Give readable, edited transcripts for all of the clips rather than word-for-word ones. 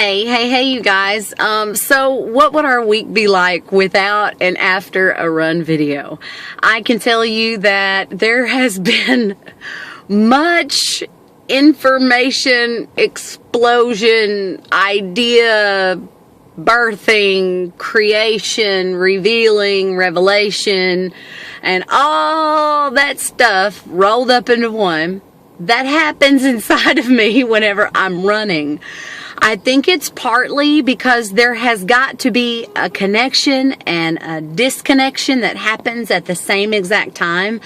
Hey, you guys. So what would our week be like without and after a run video? I can tell you that there has been much information explosion, idea birthing, creation, revealing, revelation, and all that stuff rolled up into one that happens inside of me whenever I'm running. I think it's partly because there has got to be a connection and a disconnection that happens at the same exact time.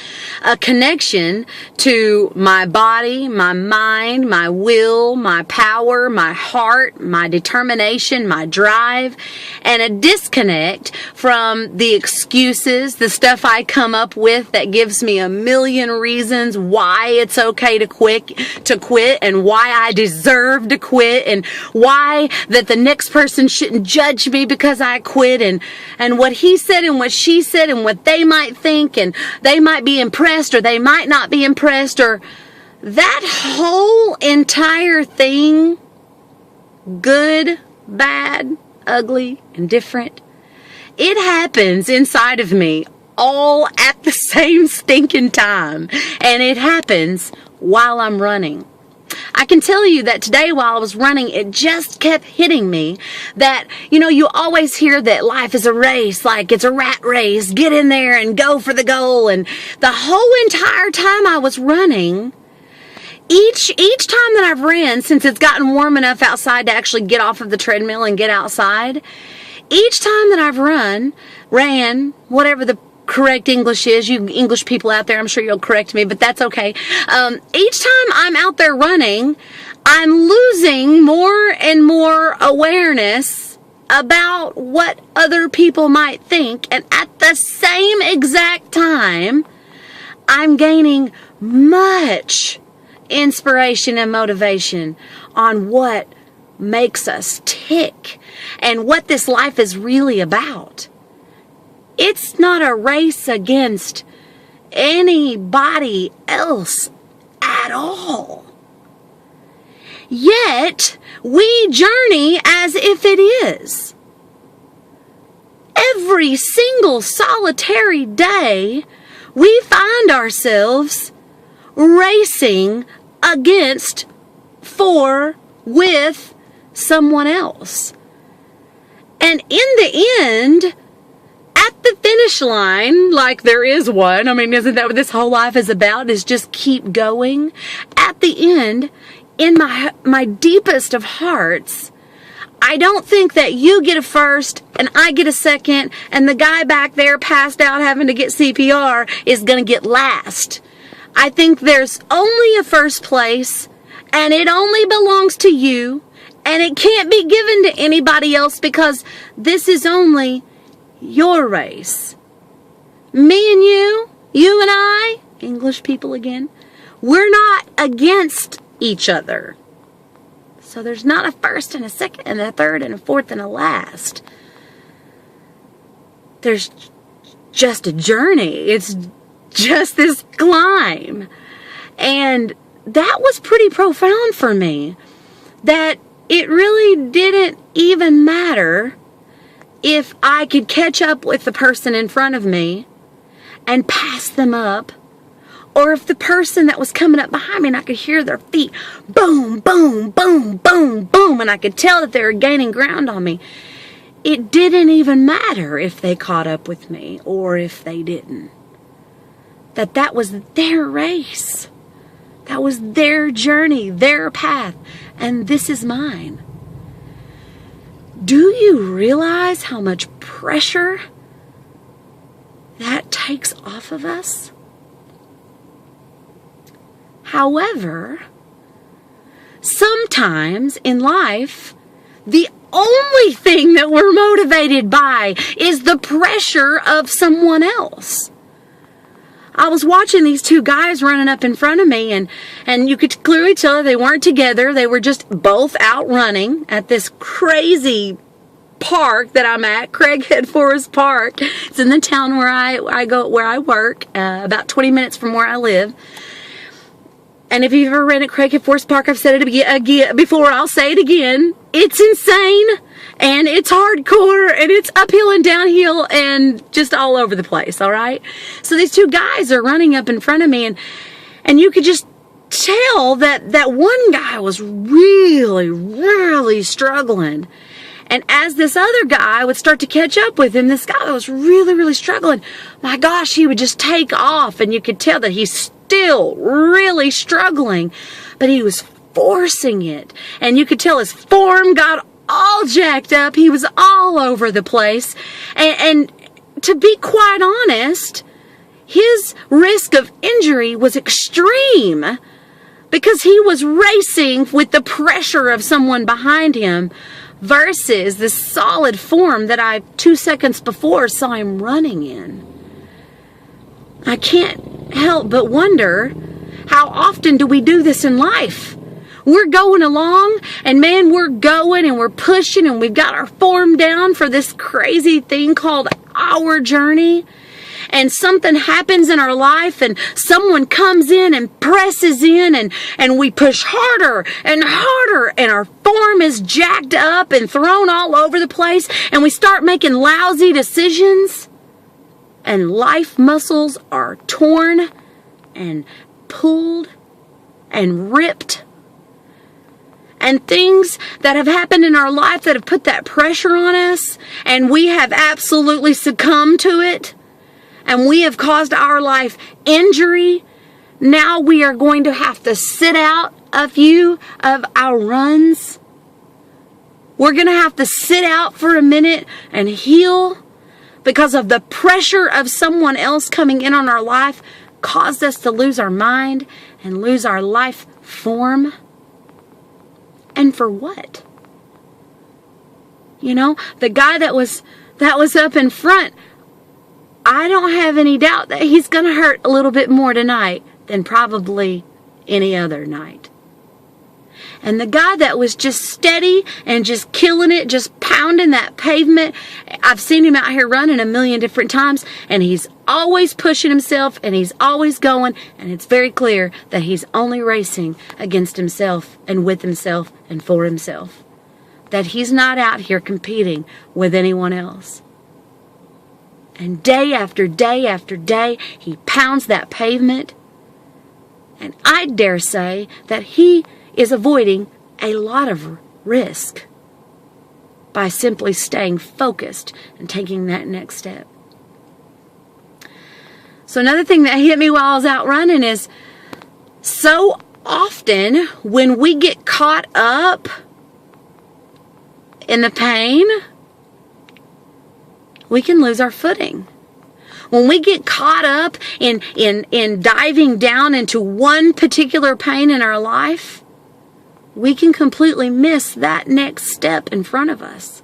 A connection to my body, my mind, my will, my power, my heart, my determination, my drive, and a disconnect from the excuses, the stuff I come up with that gives me a million reasons why it's okay to quit, and why I deserve to quit, and why that the next person shouldn't judge me because I quit, and what he said and what she said and what they might think, and they might be impressed or they might not be impressed, or that whole entire thing, good, bad, ugly, indifferent, it happens inside of me all at the same stinking time, and it happens while I'm running. I can tell you that today while I was running, it just kept hitting me that, you always hear that life is a race, like it's a rat race, get in there and go for the goal. And the whole entire time I was running, each time that I've ran, since it's gotten warm enough outside to actually get off of the treadmill and get outside, each time that I've ran, whatever the correct English is, you English people out there, I'm sure you'll correct me, but that's okay. Each time I'm out there running, I'm losing more and more awareness about what other people might think, and at the same exact time, I'm gaining much inspiration and motivation on what makes us tick and what this life is really about. It's not a race against anybody else at all. Yet, we journey as if it is. Every single solitary day, we find ourselves racing against, for, with someone else. And in the end, at the finish line, like there is one, isn't that what this whole life is about, is just keep going? At the end, in my deepest of hearts, I don't think that you get a first and I get a second and the guy back there passed out having to get CPR is going to get last. I think there's only a first place and it only belongs to you and it can't be given to anybody else because this is only your race. Me and you and I, English people again, we're not against each other. So there's not a first and a second and a third and a fourth and a last. There's just a journey. It's just this climb. And that was pretty profound for me. That it really didn't even matter if I could catch up with the person in front of me and pass them up, or if the person that was coming up behind me and I could hear their feet boom, boom, boom, boom, boom, and I could tell that they were gaining ground on me. It didn't even matter if they caught up with me or if they didn't. That was their race. That was their journey, their path, and this is mine. Do you realize how much pressure that takes off of us? However, sometimes in life, the only thing that we're motivated by is the pressure of someone else. I was watching these two guys running up in front of me, and you could clearly tell that they weren't together. They were just both out running at this crazy park that I'm at, Craighead Forest Park. It's in the town where I work, about 20 minutes from where I live. And if you've ever ran at Craighead Forest Park, I've said it again before, I'll say it again. It's insane, and it's hardcore, and it's uphill and downhill, and just all over the place, all right? So these two guys are running up in front of me, and you could just tell that one guy was really, really struggling. And as this other guy would start to catch up with him, this guy was really, really struggling. My gosh, he would just take off, and you could tell that he's still really struggling, but he was forcing it. And you could tell his form got all jacked up. He was all over the place. And to be quite honest, his risk of injury was extreme because he was racing with the pressure of someone behind him versus the solid form that I 2 seconds before saw him running in. I can't help but wonder, how often do we do this in life? We're going along, and man, we're going and we're pushing, and we've got our form down for this crazy thing called our journey. And something happens in our life, and someone comes in and presses in, and we push harder and harder, and our form is jacked up and thrown all over the place, and we start making lousy decisions, and life muscles are torn and pulled and ripped. And things that have happened in our life that have put that pressure on us, and we have absolutely succumbed to it, and we have caused our life injury. Now we are going to have to sit out a few of our runs. We're going to have to sit out for a minute and heal because of the pressure of someone else coming in on our life caused us to lose our mind and lose our life form. And for what? You know, the guy that was up in front, I don't have any doubt that he's going to hurt a little bit more tonight than probably any other night. And the guy that was just steady and just killing it, just pounding that pavement, I've seen him out here running a million different times, and he's always pushing himself, and he's always going, and it's very clear that he's only racing against himself and with himself and for himself. That he's not out here competing with anyone else. And day after day after day, he pounds that pavement. And I dare say that he is avoiding a lot of risk by simply staying focused and taking that next step. So another thing that hit me while I was out running is, so often when we get caught up in the pain, we can lose our footing. When we get caught up in diving down into one particular pain in our life, we can completely miss that next step in front of us.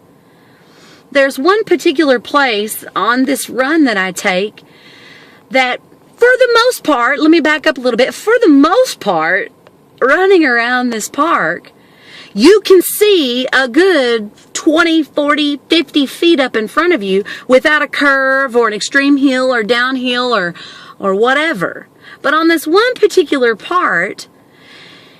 There's one particular place on this run that I take that, for the most part, let me back up a little bit, for the most part, running around this park, you can see a good 20, 40, 50 feet up in front of you without a curve or an extreme hill or downhill or whatever. But on this one particular part,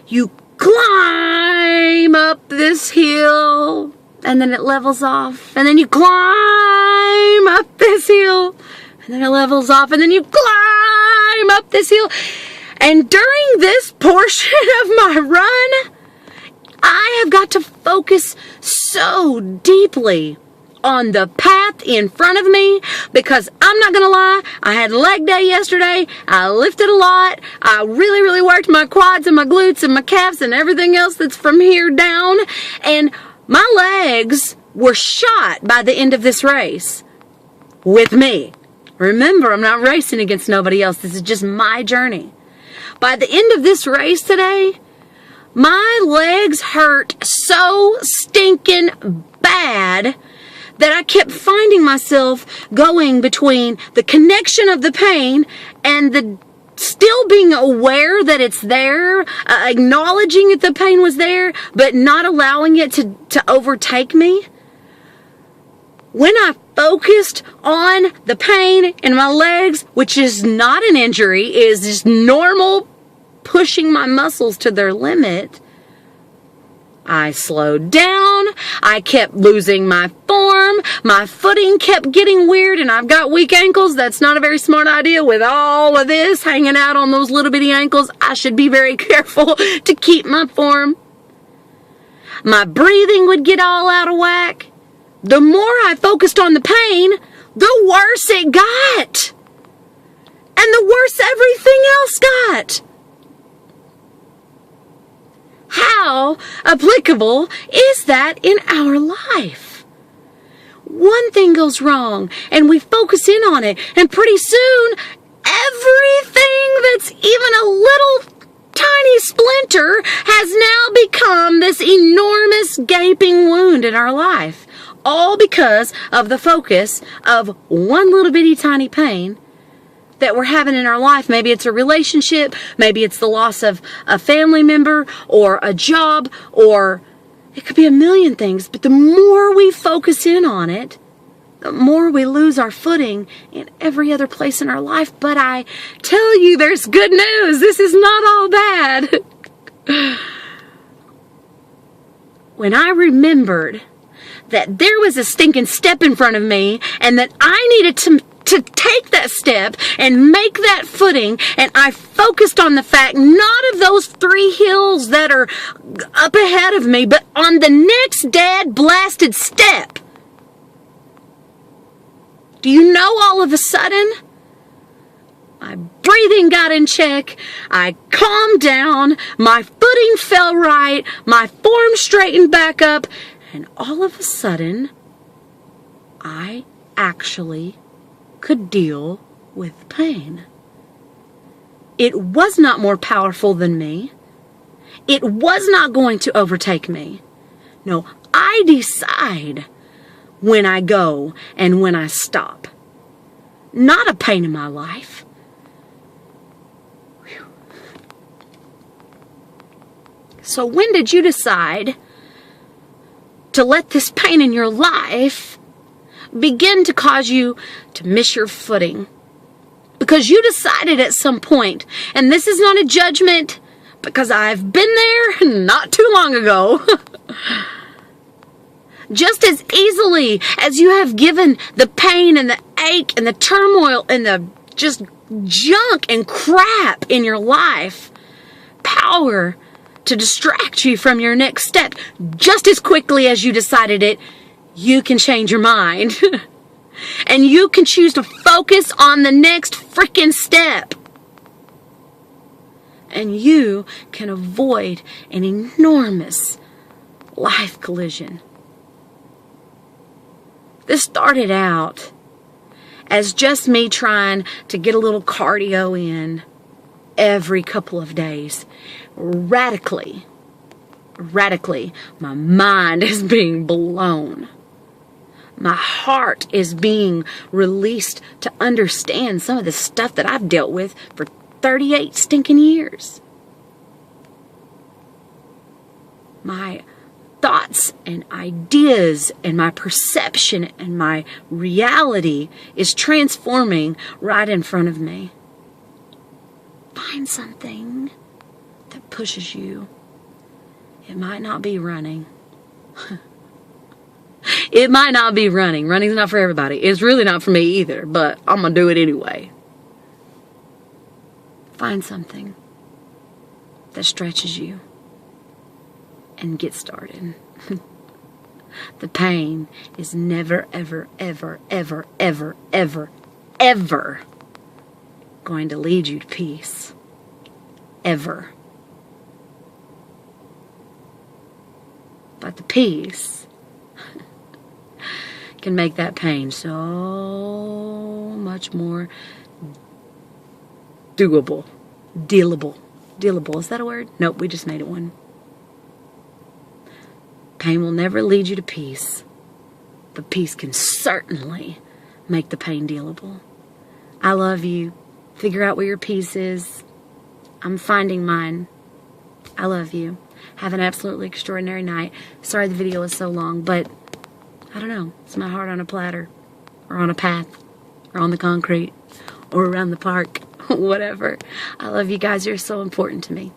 you climb up this hill, and then it levels off, and then you climb up this hill, and then it levels off, and then you climb up this hill. And during this portion of my run, I have got to focus so deeply on the path in front of me, because I'm not gonna lie, I had leg day yesterday. I lifted a lot. I really, really worked my quads and my glutes and my calves and everything else that's from here down, and my legs were shot by the end of this race with me. Remember, I'm not racing against nobody else. This is just my journey. By the end of this race today, my legs hurt so stinking bad that I kept finding myself going between the connection of the pain and the still being aware that it's there, acknowledging that the pain was there, but not allowing it to overtake me. When I focused on the pain in my legs, which is not an injury, is just normal pushing my muscles to their limit, I slowed down. I kept losing my form. My footing kept getting weird, and I've got weak ankles. That's not a very smart idea with all of this hanging out on those little bitty ankles. I should be very careful to keep my form. My breathing would get all out of whack. The more I focused on the pain, the worse it got. And the worse everything else got. How applicable is that in our life? One thing goes wrong, and we focus in on it, and pretty soon, everything that's even a little tiny splinter has now become this enormous gaping wound in our life. All because of the focus of one little bitty tiny pain that we're having in our life. Maybe it's a relationship, maybe it's the loss of a family member or a job, or it could be a million things. But the more we focus in on it, the more we lose our footing in every other place in our life. But I tell you, there's good news. This is not all bad. When I remembered that there was a stinking step in front of me and that I needed to take that step and make that footing, and I focused on the fact not of those 3 hills that are up ahead of me, but on the next dead blasted step. Do you know, all of a sudden, my breathing got in check, I calmed down, my footing fell right, my form straightened back up, and all of a sudden, I actually could deal with pain. It was not more powerful than me. It was not going to overtake me. No, I decide when I go and when I stop. Not a pain in my life. Whew. So when did you decide to let this pain in your life begin to cause you to miss your footing? Because you decided at some point, and this is not a judgment, because I've been there not too long ago. Just as easily as you have given the pain and the ache and the turmoil and the just junk and crap in your life power to distract you from your next step, just as quickly as you decided it, you can change your mind. And you can choose to focus on the next freaking step. And you can avoid an enormous life collision. This started out as just me trying to get a little cardio in every couple of days. Radically, my mind is being blown. My heart is being released to understand some of the stuff that I've dealt with for 38 stinking years. My thoughts and ideas and my perception and my reality is transforming right in front of me. Find something that pushes you. It might not be running. It might not be running. Running's not for everybody. It's really not for me either, but I'm going to do it anyway. Find something that stretches you and get started. The pain is never, ever, ever, ever, ever, ever, ever going to lead you to peace. Ever. But the peace can make that pain so much more doable. Dealable. Is that a word? Nope, we just made it one. Pain will never lead you to peace, but peace can certainly make the pain dealable. I love you. Figure out where your peace is. I'm finding mine. I love you. Have an absolutely extraordinary night. Sorry the video was so long, but I don't know. It's my heart on a platter, or on a path, or on the concrete, or around the park, whatever. I love you guys. You're so important to me.